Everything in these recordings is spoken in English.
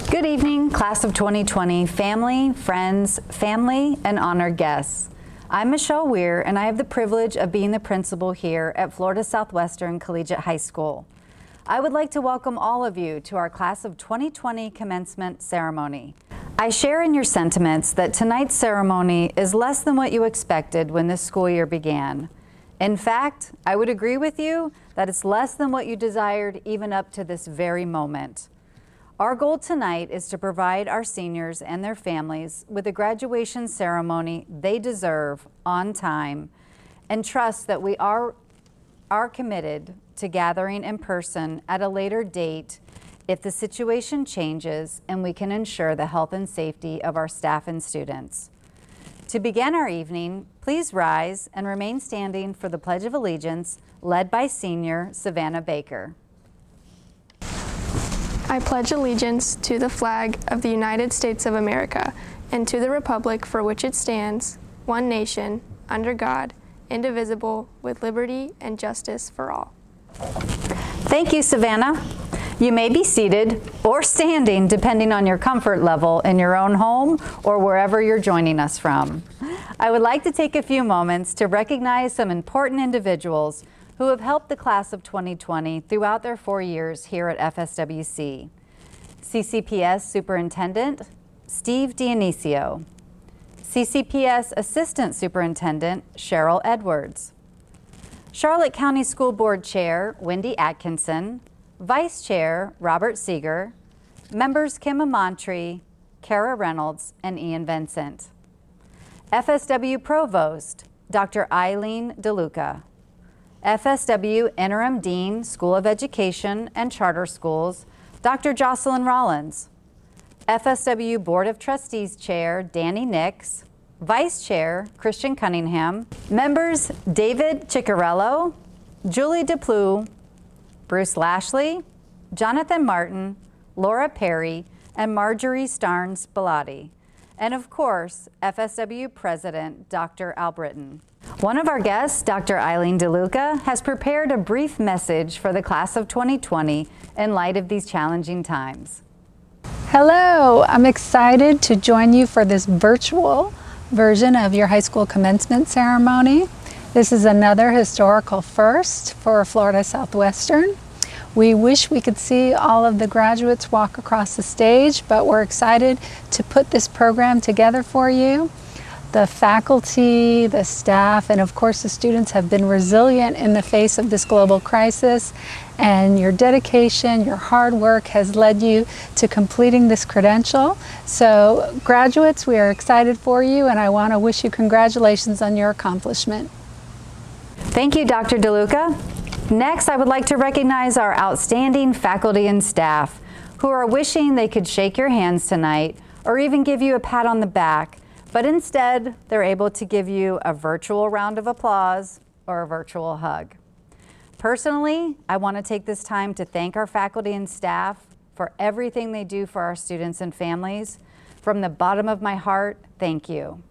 Good evening, class of 2020, family, friends, family, and honored guests. I'm Michelle Weir, and I have the privilege of being the principal here at Florida Southwestern Collegiate High School. I would like to welcome all of you to our class of 2020 commencement ceremony. I share in your sentiments that tonight's ceremony is less than what you expected when this school year began. In fact, I would agree with you that it's less than what you desired even up to this very moment. Our goal tonight is to provide our seniors and their families with a graduation ceremony they deserve on time, and trust that we are committed to gathering in person at a later date if the situation changes and we can ensure the health and safety of our staff and students. To begin our evening, please rise and remain standing for the Pledge of Allegiance led by senior Savannah Baker. I pledge allegiance to the flag of the United States of America and to the republic for which it stands, one nation, under God, indivisible, with liberty and justice for all. Thank you, Savannah. You may be seated or standing depending on your comfort level in your own home or wherever you're joining us from. I would like to take a few moments to recognize some important individuals who have helped the class of 2020 throughout their 4 years here at FSWC. CCPS Superintendent Steve Dionisio, CCPS Assistant Superintendent Cheryl Edwards, Charlotte County School Board Chair Wendy Atkinson, Vice Chair Robert Seeger, members Kim Amantri, Kara Reynolds, and Ian Vincent, FSW Provost Dr. Eileen DeLuca, FSW Interim Dean, School of Education and Charter Schools, Dr. Jocelyn Rollins, FSW Board of Trustees Chair Danny Nix, Vice Chair Christian Cunningham, members David Ciccarello, Julie DePlue, Bruce Lashley, Jonathan Martin, Laura Perry, and Marjorie Starnes Bellotti, and of course, FSW President Dr. Al Britton. One of our guests, Dr. Eileen DeLuca, has prepared a brief message for the class of 2020 in light of these challenging times. Hello, I'm excited to join you for this virtual version of your high school commencement ceremony. This is another historical first for Florida Southwestern. We wish we could see all of the graduates walk across the stage, but we're excited to put this program together for you. The faculty, the staff, and of course the students have been resilient in the face of this global crisis, and your dedication, your hard work has led you to completing this credential. So graduates, we are excited for you, and I want to wish you congratulations on your accomplishment. Thank you, Dr. DeLuca. Next, I would like to recognize our outstanding faculty and staff who are wishing they could shake your hands tonight or even give you a pat on the back, but instead they're able to give you a virtual round of applause or a virtual hug. Personally, I want to take this time to thank our faculty and staff for everything they do for our students and families. From the bottom of my heart, thank you.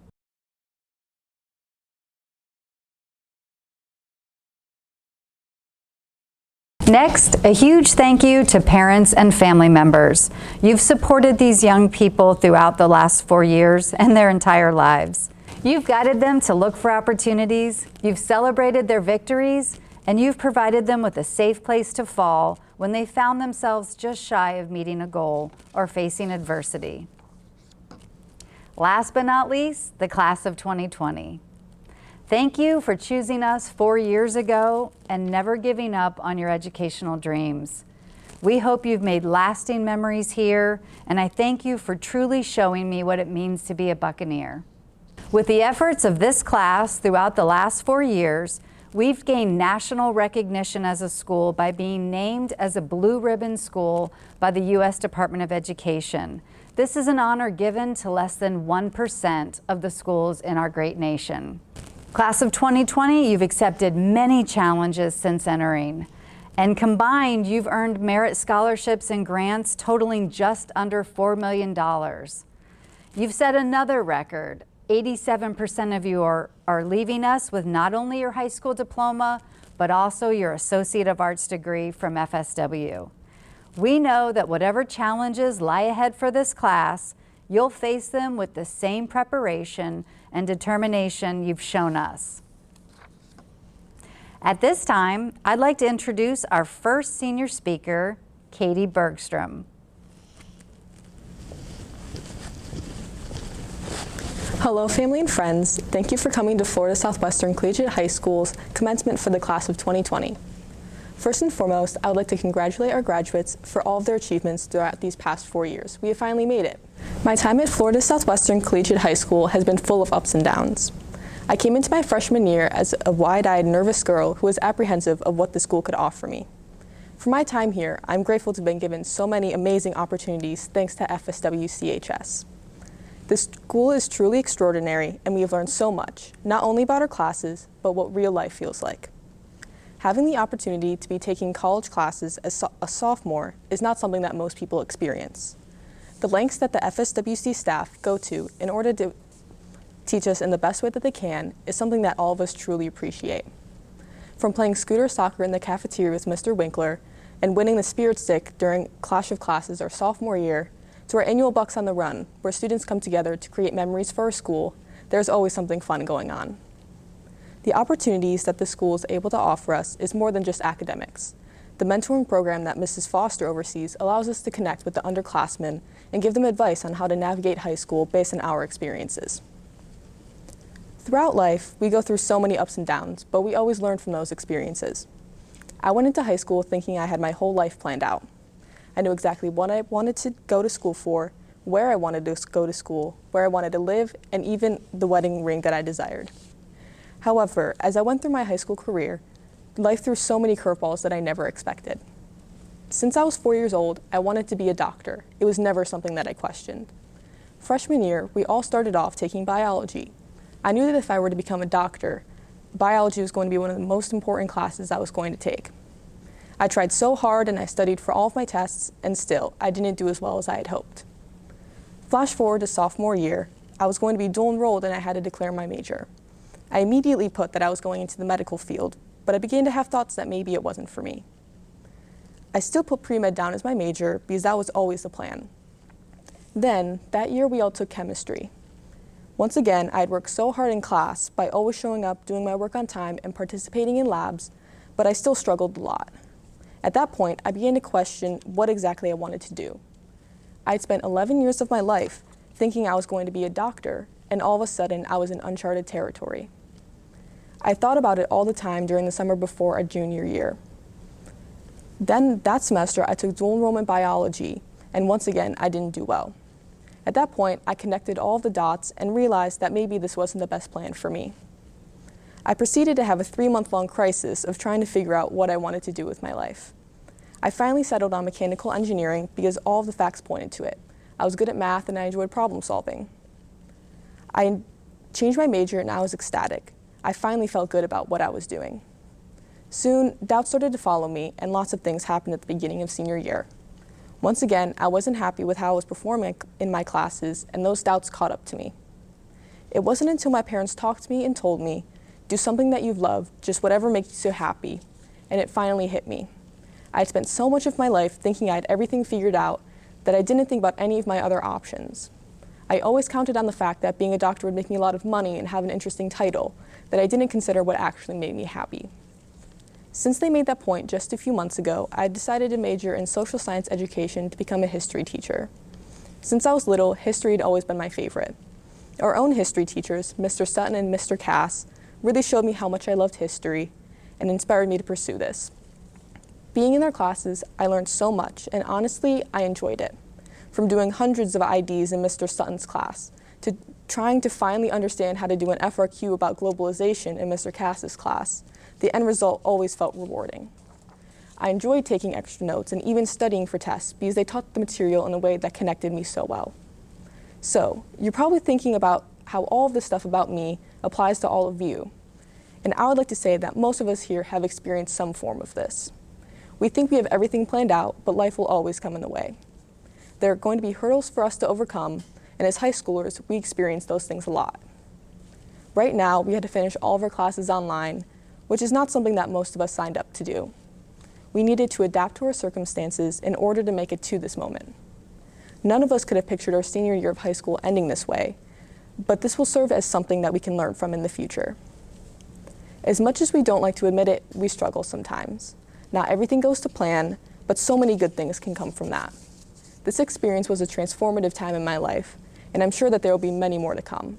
Next, a huge thank you to parents and family members. You've supported these young people throughout the last 4 years and their entire lives. You've guided them to look for opportunities, you've celebrated their victories, and you've provided them with a safe place to fall when they found themselves just shy of meeting a goal or facing adversity. Last but not least, the class of 2020. Thank you for choosing us 4 years ago and never giving up on your educational dreams. We hope you've made lasting memories here, and I thank you for truly showing me what it means to be a Buccaneer. With the efforts of this class throughout the last 4 years, We've gained national recognition as a school by being named as a Blue Ribbon School by the U.S. Department of Education. This is an honor given to less than 1% of the schools in our great nation. Class of 2020, you've accepted many challenges since entering. And combined, you've earned merit scholarships and grants totaling just under $4 million. You've set another record. 87% of you are leaving us with not only your high school diploma, but also your Associate of Arts degree from FSW. We know that whatever challenges lie ahead for this class, you'll face them with the same preparation and determination you've shown us. At this time, I'd like to introduce our first senior speaker, Katie Bergstrom. Hello, family and friends. Thank you for coming to Florida Southwestern Collegiate High School's commencement for the class of 2020. First and foremost, I would like to congratulate our graduates for all of their achievements throughout these past 4 years. We have finally made it. My time at Florida Southwestern Collegiate High School has been full of ups and downs. I came into my freshman year as a wide-eyed, nervous girl who was apprehensive of what the school could offer me. For my time here, I'm grateful to have been given so many amazing opportunities thanks to FSWCHS. This school is truly extraordinary, and we have learned so much, not only about our classes, but what real life feels like. Having the opportunity to be taking college classes as a sophomore is not something that most people experience. The lengths that the FSWC staff go to in order to teach us in the best way that they can is something that all of us truly appreciate. From playing scooter soccer in the cafeteria with Mr. Winkler and winning the spirit stick during Clash of Classes our sophomore year, to our annual Bucks on the Run, where students come together to create memories for our school, there's always something fun going on. The opportunities that the school is able to offer us is more than just academics. The mentoring program that Mrs. Foster oversees allows us to connect with the underclassmen and give them advice on how to navigate high school based on our experiences. Throughout life, we go through so many ups and downs, but we always learn from those experiences. I went into high school thinking I had my whole life planned out. I knew exactly what I wanted to go to school for, where I wanted to go to school, where I wanted to live, and even the wedding ring that I desired. However, as I went through my high school career, life threw so many curveballs that I never expected. Since I was 4 years old, I wanted to be a doctor. It was never something that I questioned. Freshman year, we all started off taking biology. I knew that if I were to become a doctor, biology was going to be one of the most important classes I was going to take. I tried so hard and I studied for all of my tests, and still, I didn't do as well as I had hoped. Flash forward to sophomore year, I was going to be dual enrolled and I had to declare my major. I immediately put that I was going into the medical field, but I began to have thoughts that maybe it wasn't for me. I still put pre-med down as my major because that was always the plan. Then, that year we all took chemistry. Once again, I had worked so hard in class by always showing up, doing my work on time, and participating in labs, but I still struggled a lot. At that point, I began to question what exactly I wanted to do. I had spent 11 years of my life thinking I was going to be a doctor, and all of a sudden, I was in uncharted territory. I thought about it all the time during the summer before our junior year. Then, that semester, I took dual enrollment biology, and once again, I didn't do well. At that point, I connected all of the dots and realized that maybe this wasn't the best plan for me. I proceeded to have a 3-month-long crisis of trying to figure out what I wanted to do with my life. I finally settled on mechanical engineering because all of the facts pointed to it. I was good at math and I enjoyed problem solving. I changed my major and I was ecstatic. I finally felt good about what I was doing. Soon, doubts started to follow me and lots of things happened at the beginning of senior year. Once again, I wasn't happy with how I was performing in my classes, and those doubts caught up to me. It wasn't until my parents talked to me and told me, "Do something that you love, just whatever makes you so happy," and it finally hit me. I had spent so much of my life thinking I had everything figured out that I didn't think about any of my other options. I always counted on the fact that being a doctor would make me a lot of money and have an interesting title, that I didn't consider what actually made me happy. Since they made that point just a few months ago, I decided to major in social science education to become a history teacher. Since I was little, history had always been my favorite. Our own history teachers, Mr. Sutton and Mr. Cass, really showed me how much I loved history and inspired me to pursue this. Being in their classes, I learned so much, and honestly, I enjoyed it. From doing hundreds of IDs in Mr. Sutton's class, to trying to finally understand how to do an FRQ about globalization in Mr. Cass's class, the end result always felt rewarding. I enjoyed taking extra notes and even studying for tests because they taught the material in a way that connected me so well. So, you're probably thinking about how all of this stuff about me applies to all of you. And I would like to say that most of us here have experienced some form of this. We think we have everything planned out, but life will always come in the way. There are going to be hurdles for us to overcome, and as high schoolers, we experience those things a lot. Right now, we had to finish all of our classes online, which is not something that most of us signed up to do. We needed to adapt to our circumstances in order to make it to this moment. None of us could have pictured our senior year of high school ending this way, but this will serve as something that we can learn from in the future. As much as we don't like to admit it, we struggle sometimes. Not everything goes to plan, but so many good things can come from that. This experience was a transformative time in my life, and I'm sure that there will be many more to come.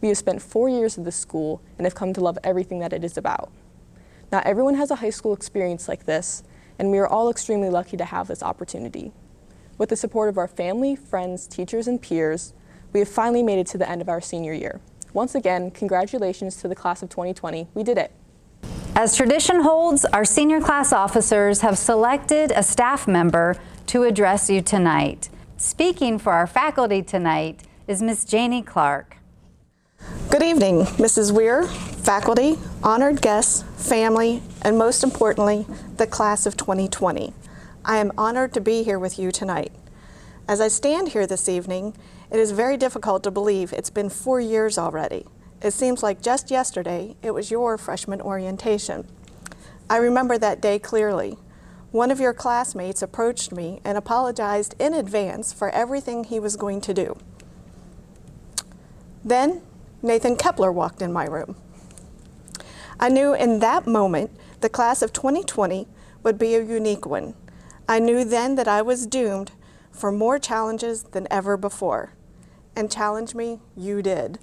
We have spent 4 years at this school and have come to love everything that it is about. Not everyone has a high school experience like this, and we are all extremely lucky to have this opportunity. With the support of our family, friends, teachers, and peers, we have finally made it to the end of our senior year. Once again, congratulations to the class of 2020. We did it. As tradition holds, our senior class officers have selected a staff member to address you tonight. Speaking for our faculty tonight is Ms. Janie Clark. Good evening, Mrs. Weir, faculty, honored guests, family, and most importantly, the class of 2020. I am honored to be here with you tonight. As I stand here this evening, it is very difficult to believe it's been 4 years already. It seems like just yesterday it was your freshman orientation. I remember that day clearly. One of your classmates approached me and apologized in advance for everything he was going to do. Then Nathan Kepler walked in my room. I knew in that moment the class of 2020 would be a unique one. I knew then that I was doomed for more challenges than ever before. And challenge me, you did.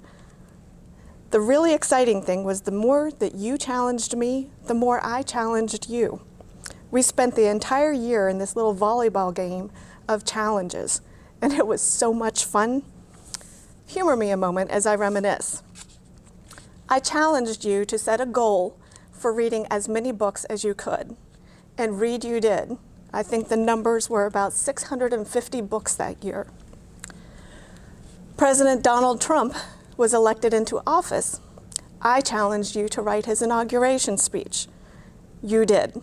The really exciting thing was the more that you challenged me, the more I challenged you. We spent the entire year in this little volleyball game of challenges, and it was so much fun. Humor me a moment as I reminisce. I challenged you to set a goal for reading as many books as you could, and read you did. I think the numbers were about 650 books that year. President Donald Trump was elected into office. I challenged you to write his inauguration speech. You did.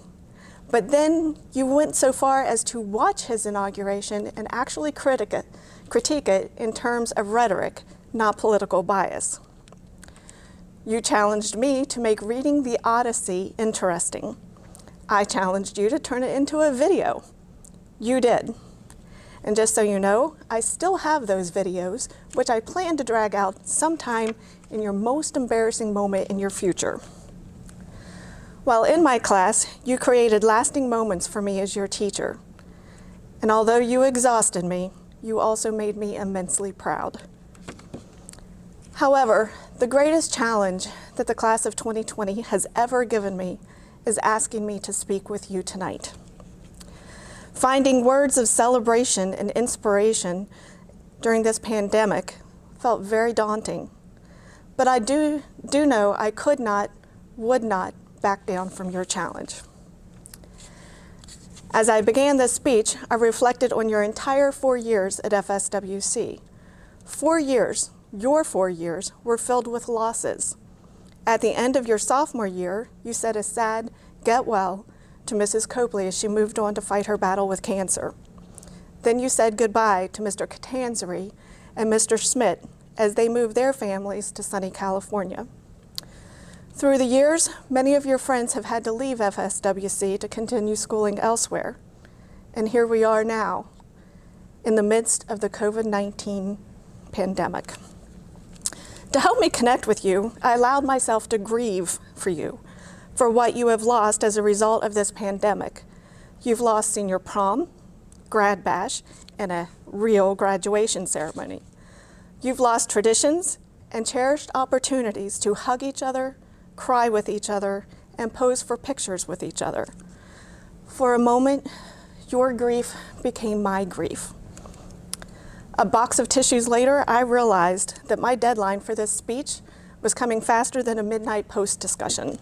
But then you went so far as to watch his inauguration and actually critique it in terms of rhetoric, not political bias. You challenged me to make reading the Odyssey interesting. I challenged you to turn it into a video. You did. And just so you know, I still have those videos, which I plan to drag out sometime in your most embarrassing moment in your future. While in my class, you created lasting moments for me as your teacher. And although you exhausted me, you also made me immensely proud. However, the greatest challenge that the class of 2020 has ever given me is asking me to speak with you tonight. Finding words of celebration and inspiration during this pandemic felt very daunting. But I do know I could not, would not back down from your challenge. As I began this speech, I reflected on your entire 4 years at FSWC. 4 years, your 4 years, were filled with losses. At the end of your sophomore year, you said a sad get well to Mrs. Copley as she moved on to fight her battle with cancer. Then you said goodbye to Mr. Catanzari and Mr. Schmidt as they moved their families to sunny California. Through the years, many of your friends have had to leave FSWC to continue schooling elsewhere. And here we are now, in the midst of the COVID-19 pandemic. To help me connect with you, I allowed myself to grieve for you, for what you have lost as a result of this pandemic. You've lost senior prom, grad bash, and a real graduation ceremony. You've lost traditions and cherished opportunities to hug each other, cry with each other, and pose for pictures with each other. For a moment, your grief became my grief. A box of tissues later, I realized that my deadline for this speech was coming faster than a midnight post discussion.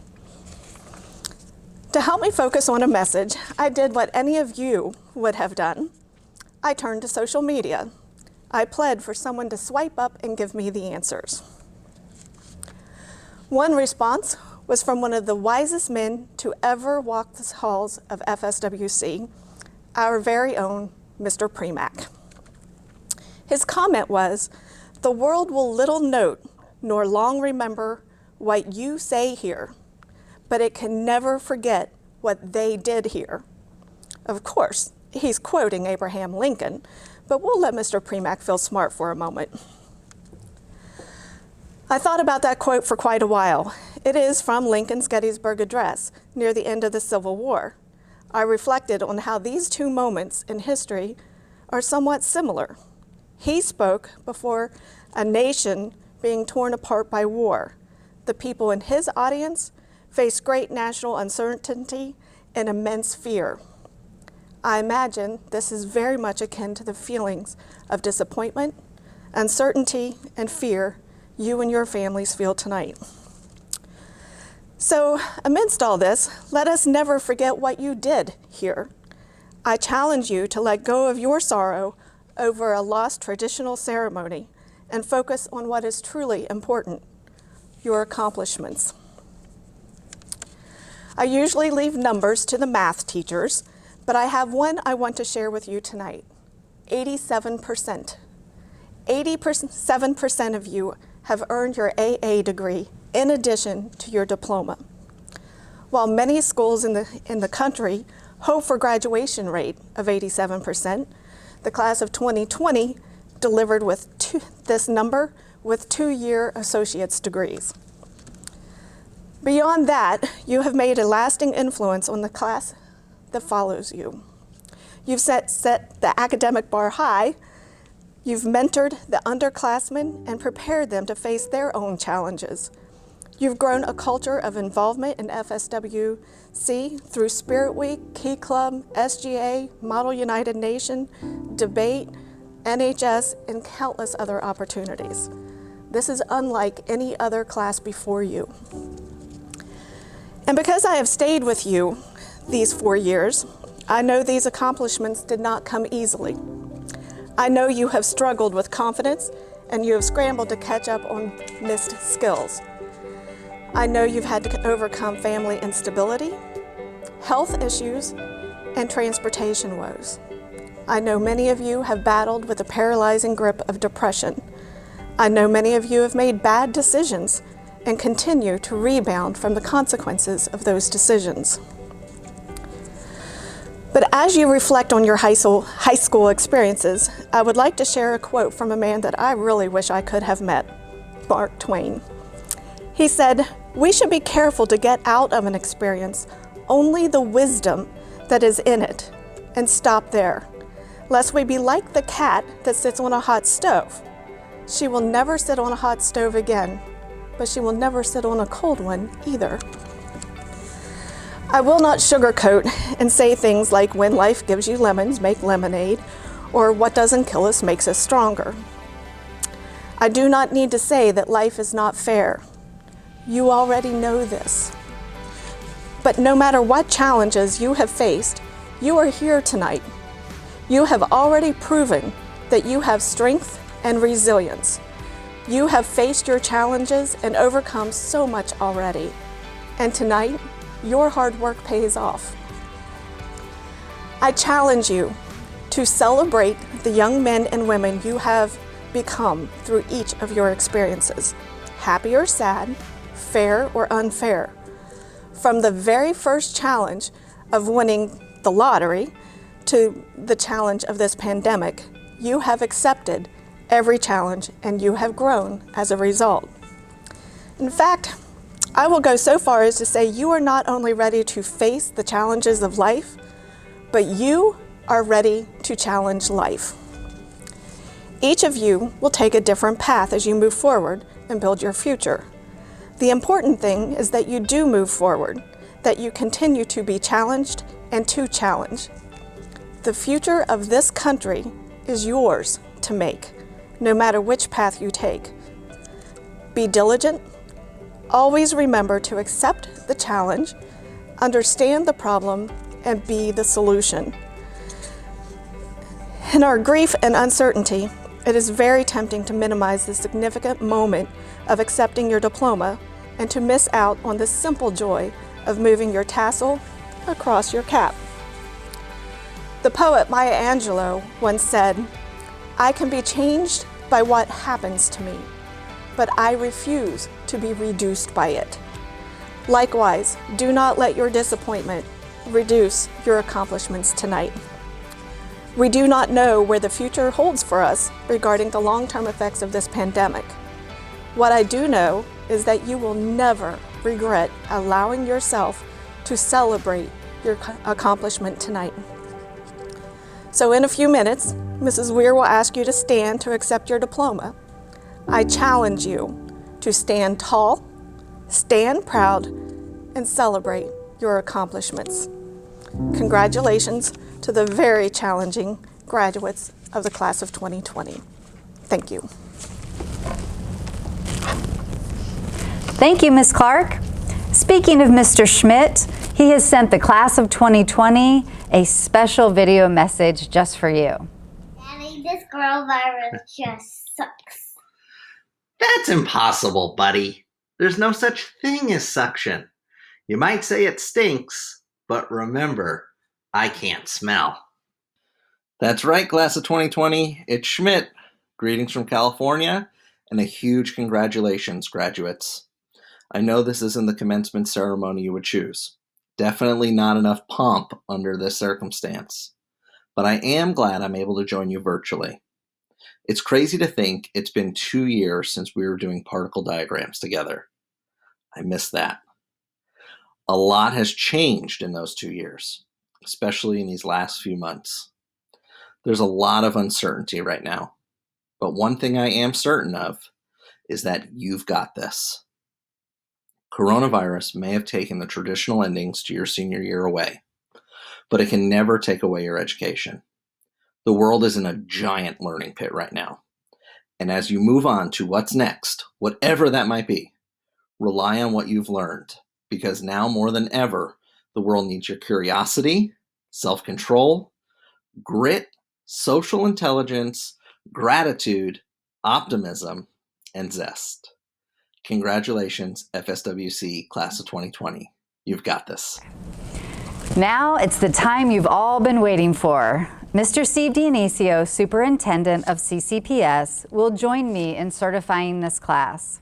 To help me focus on a message, I did what any of you would have done. I turned to social media. I pled for someone to swipe up and give me the answers. One response was from one of the wisest men to ever walk the halls of FSWC, our very own Mr. Premack. His comment was, "The world will little note nor long remember what you say here, but it can never forget what they did here." Of course, he's quoting Abraham Lincoln, but we'll let Mr. Premack feel smart for a moment. I thought about that quote for quite a while. It is from Lincoln's Gettysburg Address near the end of the Civil War. I reflected on how these two moments in history are somewhat similar. He spoke before a nation being torn apart by war. The people in his audience faced great national uncertainty and immense fear. I imagine this is very much akin to the feelings of disappointment, uncertainty, and fear you and your families feel tonight. So, amidst all this, let us never forget what you did here. I challenge you to let go of your sorrow over a lost traditional ceremony and focus on what is truly important, your accomplishments. I usually leave numbers to the math teachers, but I have one I want to share with you tonight. 87%. 87% of you have earned your AA degree in addition to your diploma. While many schools in the country hope for graduation rate of 87%, the class of 2020 delivered with this number with 2-year associate's degrees. Beyond that, you have made a lasting influence on the class that follows you. You've set the academic bar high. You've mentored the underclassmen and prepared them to face their own challenges. You've grown a culture of involvement in FSWC through Spirit Week, Key Club, SGA, Model United Nation, debate, NHS, and countless other opportunities. This is unlike any other class before you. And because I have stayed with you these 4 years, I know these accomplishments did not come easily. I know you have struggled with confidence and you have scrambled to catch up on missed skills. I know you've had to overcome family instability, health issues, and transportation woes. I know many of you have battled with a paralyzing grip of depression. I know many of you have made bad decisions and continue to rebound from the consequences of those decisions. But as you reflect on your high school experiences, I would like to share a quote from a man that I really wish I could have met, Mark Twain. He said, "We should be careful to get out of an experience only the wisdom that is in it and stop there, lest we be like the cat that sits on a hot stove. She will never sit on a hot stove again, but she will never sit on a cold one either." I will not sugarcoat and say things like when life gives you lemons, make lemonade, or what doesn't kill us makes us stronger. I do not need to say that life is not fair. You already know this. But no matter what challenges you have faced, you are here tonight. You have already proven that you have strength and resilience. You have faced your challenges and overcome so much already. And tonight, your hard work pays off. I challenge you to celebrate the young men and women you have become through each of your experiences, happy or sad, fair or unfair. From the very first challenge of winning the lottery to the challenge of this pandemic, you have accepted every challenge and you have grown as a result. In fact, I will go so far as to say you are not only ready to face the challenges of life, but you are ready to challenge life. Each of you will take a different path as you move forward and build your future. The important thing is that you do move forward, that you continue to be challenged and to challenge. The future of this country is yours to make, no matter which path you take. Be diligent. Always remember to accept the challenge understand the problem, and be the solution. In our grief and uncertainty, it is very tempting to minimize the significant moment of accepting your diploma and to miss out on the simple joy of moving your tassel across your cap. The poet Maya Angelou once said, "I can be changed by what happens to me, but I refuse to be reduced by it." Likewise, do not let your disappointment reduce your accomplishments tonight. We do not know where the future holds for us regarding the long-term effects of this pandemic. What I do know is that you will never regret allowing yourself to celebrate your accomplishment tonight. So in a few minutes, Mrs. Weir will ask you to stand to accept your diploma. I challenge you to stand tall, stand proud, and celebrate your accomplishments. Congratulations to the very challenging graduates of the class of 2020. Thank you. Thank you, Ms. Clark. Speaking of Mr. Schmidt, he has sent the class of 2020 a special video message just for you. Daddy, this coronavirus just sucks. That's impossible, buddy. There's no such thing as suction. You might say it stinks, but remember, I can't smell. That's right, class of 2020. It's Schmidt. Greetings from California, and a huge congratulations, graduates. I know this isn't the commencement ceremony you would choose. Definitely not enough pomp under this circumstance. But I am glad I'm able to join you virtually. It's crazy to think it's been 2 years since we were doing particle diagrams together. I miss that. A lot has changed in those 2 years, especially in these last few months. There's a lot of uncertainty right now, but one thing I am certain of is that you've got this. Coronavirus may have taken the traditional endings to your senior year away, but it can never take away your education. The world is in a giant learning pit right now, and as you move on to what's next, whatever that might be, rely on what you've learned, because now more than ever, the world needs your curiosity, self-control, grit, social intelligence, gratitude, optimism, and zest. Congratulations, FSWC Class of 2020. You've got this. Now it's the time you've all been waiting for. Mr. Steve Dionisio, Superintendent of CCPS, will join me in certifying this class.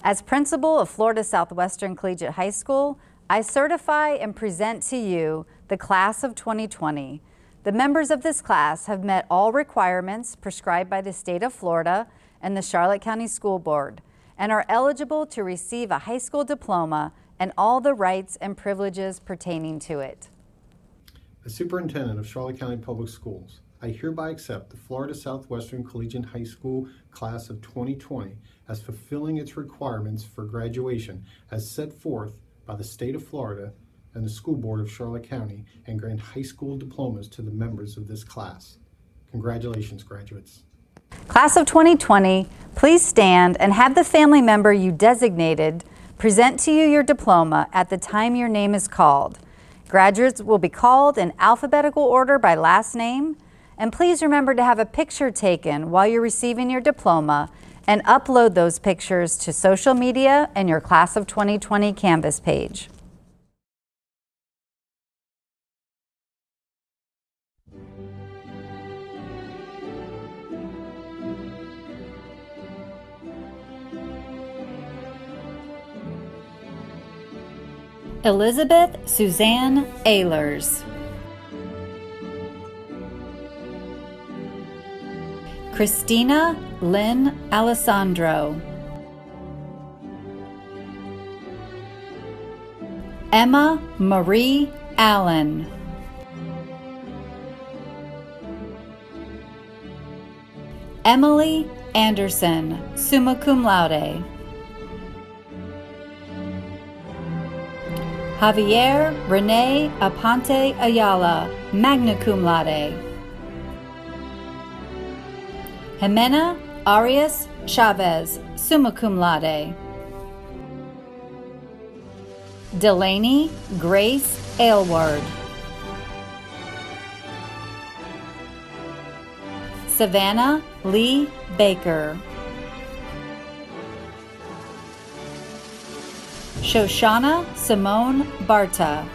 As principal of Florida Southwestern Collegiate High School, I certify and present to you the Class of 2020. The members of this class have met all requirements prescribed by the state of Florida and the Charlotte County School Board and are eligible to receive a high school diploma and all the rights and privileges pertaining to it. As Superintendent of Charlotte County Public Schools, I hereby accept the Florida Southwestern Collegiate High School Class of 2020 as fulfilling its requirements for graduation as set forth by the state of Florida and the School Board of Charlotte County, and grant high school diplomas to the members of this class. Congratulations, graduates. Class of 2020, please stand and have the family member you designated present to you your diploma at the time your name is called. Graduates will be called in alphabetical order by last name, and please remember to have a picture taken while you're receiving your diploma and upload those pictures to social media and your Class of 2020 Canvas page. Elizabeth Suzanne Ehlers. Christina Lynn Alessandro. Emma Marie Allen. Emily Anderson, summa cum laude. Javier Rene Aponte Ayala, magna cum laude. Jimena Arias Chavez, summa cum laude. Delaney Grace Aylward. Savannah Lee Baker. Shoshana Simone Barta.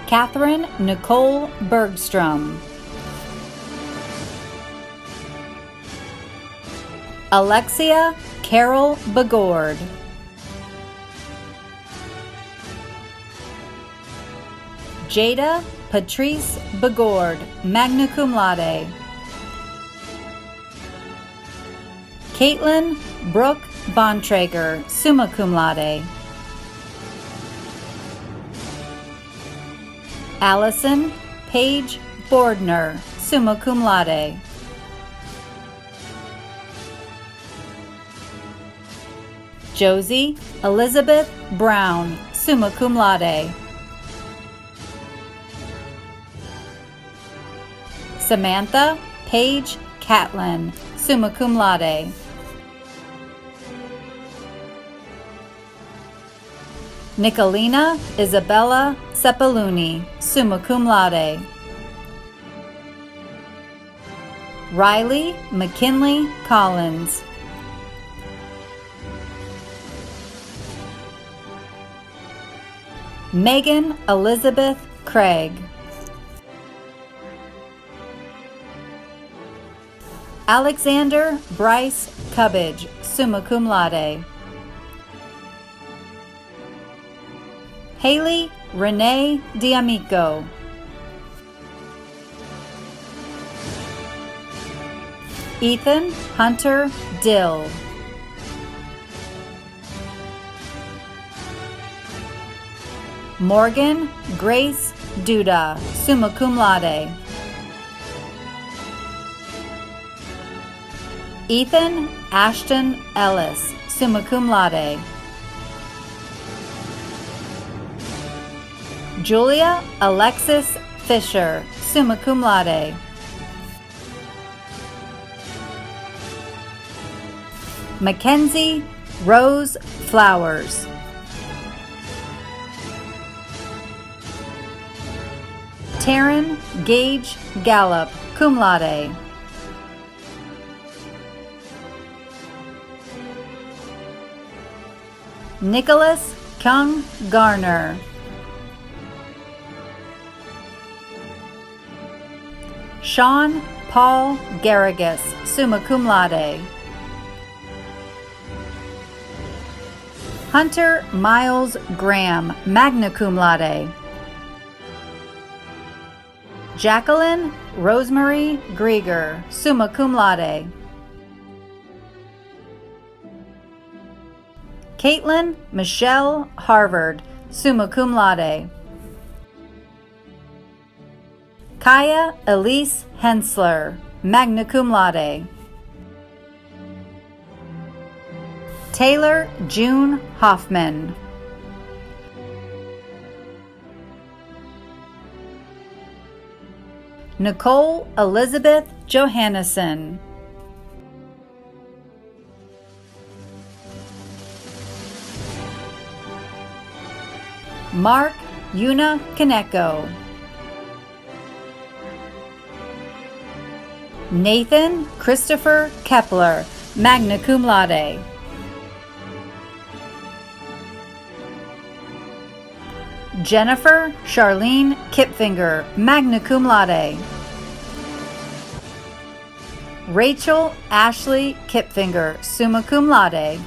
Catherine Nicole Bergstrom. Alexia Carol Begord. Jada Patrice Begord, magna cum laude. Caitlin Brooke Bontrager, summa cum laude. Allison Paige Bordner, summa cum laude. Josie Elizabeth Brown, summa cum laude. Samantha Paige Catlin, summa cum laude. Nicolina Isabella Cepaluni, summa cum laude. Riley McKinley Collins. Megan Elizabeth Craig. Alexander Bryce Cubbage, summa cum laude. Haley Renee D'Amico. Ethan Hunter Dill. Morgan Grace Duda, summa cum laude. Ethan Ashton Ellis, summa cum laude. Julia Alexis Fisher, summa cum laude. Mackenzie Rose Flowers. Taryn Gage Gallup, cum laude. Nicholas Kung Garner. Sean Paul Garrigus, summa cum laude. Hunter Miles Graham, magna cum laude. Jacqueline Rosemary Grieger, summa cum laude. Caitlin Michelle Harvard, summa cum laude. Kaya Elise Hensler, magna cum laude. Taylor June Hoffman. Nicole Elizabeth Johannesson. Mark Yuna Kaneko. Nathan Christopher Kepler, magna cum laude. Jennifer Charlene Kipfinger, magna cum laude. Rachel Ashley Kipfinger, summa cum laude.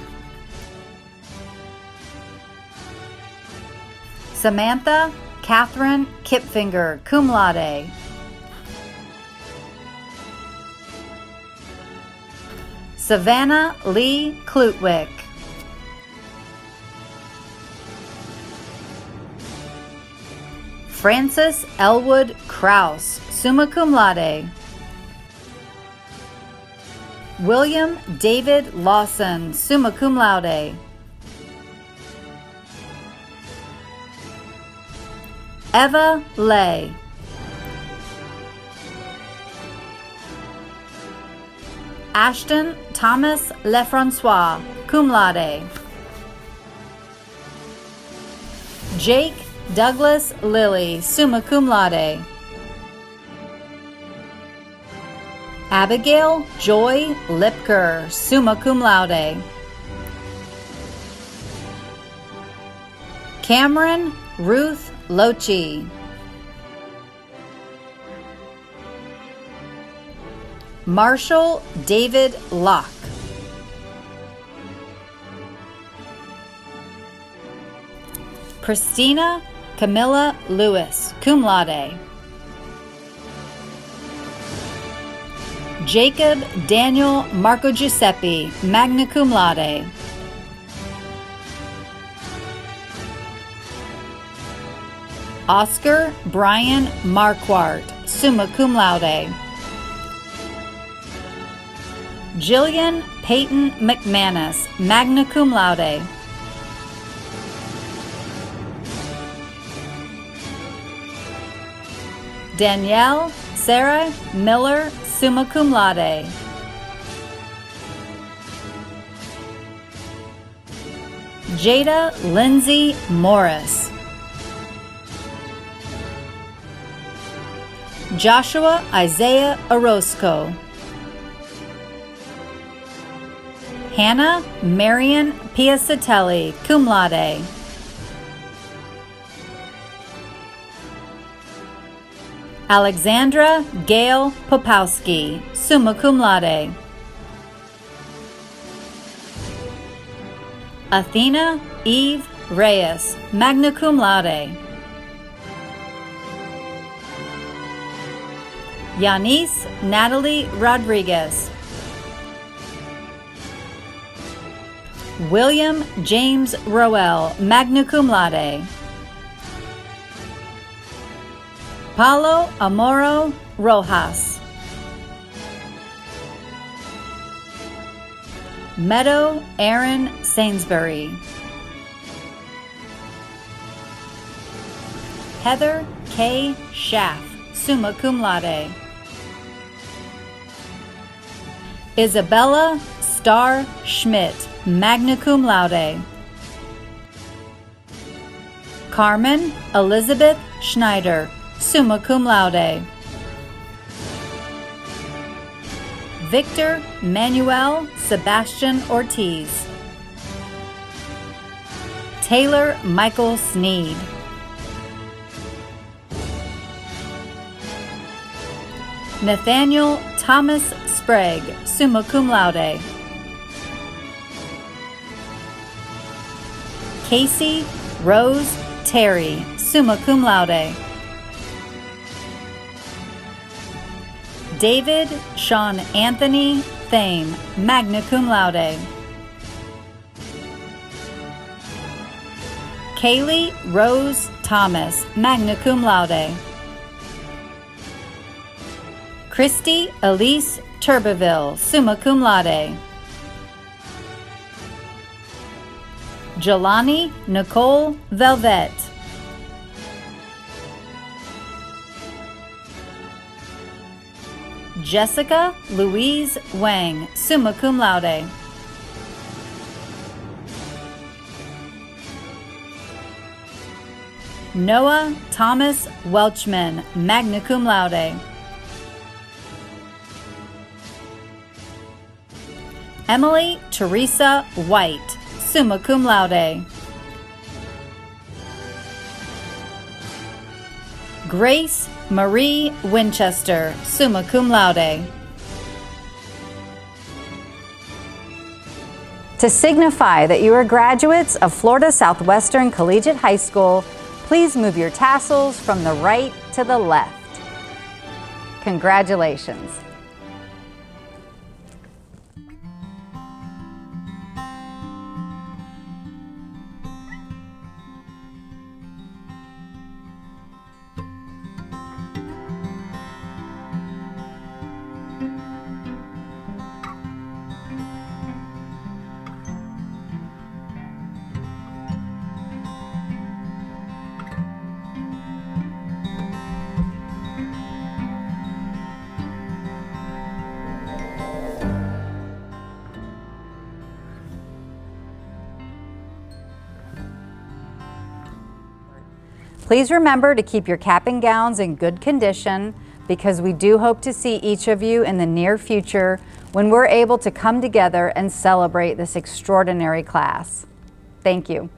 Samantha Catherine Kipfinger, cum laude. Savannah Lee Klutwick. Francis Elwood Kraus, summa cum laude. William David Lawson, summa cum laude. Eva Lay. Ashton Thomas Lefrancois, cum cum laude. Jake Douglas Lilly, summa cum laude. Abigail Joy Lipker, summa cum laude. Cameron Ruth Lochi. Marshall David Locke. Christina Camilla Lewis, cum laude. Jacob Daniel Marco Giuseppe, magna cum laude. Oscar Brian Marquardt, summa cum laude. Jillian Peyton McManus, magna cum laude. Danielle Sarah Miller, summa cum laude. Jada Lindsay Morris. Joshua Isaiah Orozco. Hannah Marion Piacatelli, cum laude. Alexandra Gail Popowski, summa cum laude. Athena Eve Reyes, magna cum laude. Yanis Natalie Rodriguez. William James Roel, magna cum laude. Paulo Amoro Rojas. Meadow Aaron Sainsbury. Heather K. Schaff, summa cum laude. Isabella Starr Schmidt, magna cum laude. Carmen Elizabeth Schneider, summa cum laude. Victor Manuel Sebastian Ortiz. Taylor Michael Sneed. Nathaniel Thomas Sprague, summa cum laude. Casey Rose Terry, summa cum laude. David Sean Anthony Thame, magna cum laude. Kaylee Rose Thomas, magna cum laude. Christy Elise Turbeville, summa cum laude. Jelani Nicole Velvet. Jessica Louise Wang, summa cum laude. Noah Thomas Welchman, magna cum laude. Emily Teresa White, summa cum laude. Grace Marie Winchester, summa cum laude. To signify that you are graduates of Florida Southwestern Collegiate High School, please move your tassels from the right to the left. Congratulations. Please remember to keep your cap and gowns in good condition because we do hope to see each of you in the near future when we're able to come together and celebrate this extraordinary class. Thank you.